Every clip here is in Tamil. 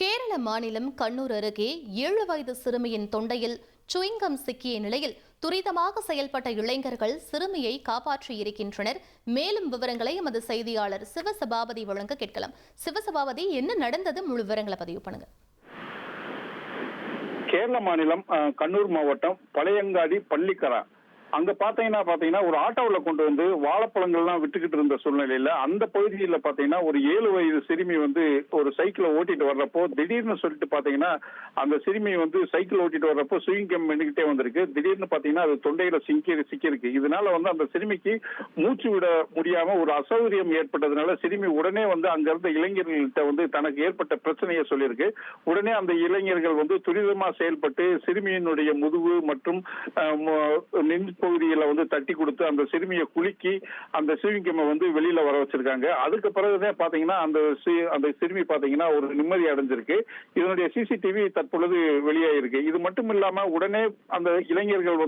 கேரள மாநிலம் கண்ணூர் அருகே 7 வயது சிறுமியின் தொண்டையில் சுவிங்கம் சிக்கிய நிலையில் துரிதமாக செயல்பட்ட இளைஞர்கள் சிறுமியை காப்பாற்றியிருக்கின்றனர். மேலும் விவரங்களை எமது செய்தியாளர் சிவசபாபதி வழங்க கேட்கலாம். சிவசபாபதி, என்ன நடந்தது? முழு விவரங்களை பதிவு பண்ணுங்க. கேரள மாநிலம் கண்ணூர் மாவட்டம் பழையங்காடி பள்ளிக்கரா அங்க பாத்தீங்கன்னா ஒரு ஆட்டோவில் கொண்டு வந்து வாழைப்பழங்கள்லாம் விட்டுக்கிட்டு இருந்த சூழ்நிலையில அந்த பகுதியில் பாத்தீங்கன்னா ஒரு 7 வயது சிறுமி ஒரு சைக்கிளை ஓட்டிட்டு வர்றப்போ திடீர்னு சொல்லிட்டு பாத்தீங்கன்னா அந்த சிறுமி சைக்கிள் ஓட்டிட்டு வர்றப்போ சுவிங்கம் பண்ணிக்கிட்டே வந்திருக்கு. திடீர்னு பாத்தீங்கன்னா அது தொண்டையில சிக்கிருக்கு. இதனால அந்த சிறுமிக்கு மூச்சு விட முடியாம ஒரு அசௌகரியம் ஏற்பட்டதுனால சிறுமி உடனே அங்க இருந்த இளைஞர்கள்ட்ட தனக்கு ஏற்பட்ட பிரச்சனையை சொல்லியிருக்கு. உடனே அந்த இளைஞர்கள் துரிதமா செயல்பட்டு சிறுமியினுடைய முதுகு மற்றும் பகுதியில தட்டி கொடுத்து அந்த சிறுமியை குலுக்கி அந்த சிவிங்கம்மை வெளியில வர வச்சிருக்காங்க. அதுக்கு பிறகுதான் பாத்தீங்கன்னா அந்த சிறுமி பாத்தீங்கன்னா ஒரு நிம்மதி அடைஞ்சிருக்கு. இதனுடைய சிசிடிவி தற்பொழுது வெளியாயிருக்கு. இது மட்டும் இல்லாம உடனே அந்த இளைஞர்கள்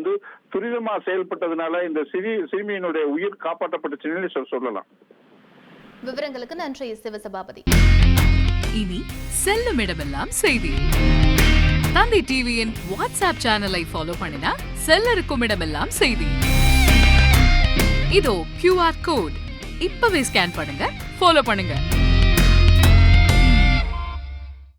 துரிதமா செயல்பட்டதுனால இந்த சிறுமியினுடைய உயிர் காப்பாற்றப்பட்டுச்சுன்னு சொல்லலாம். விவரங்களுக்கு நன்றி சிவசபாபதி. இனி செல்லும் இடமெல்லாம் செய்தி. தந்தி டிவியின் வாட்ஸ்அப் சேனலை ஃபாலோ பண்ணினா செல்லருக்கும் இடமெல்லாம் செய்தி. இதோ QR கோட் இப்பவே ஸ்கேன் பண்ணுங்க, ஃபாலோ பண்ணுங்க.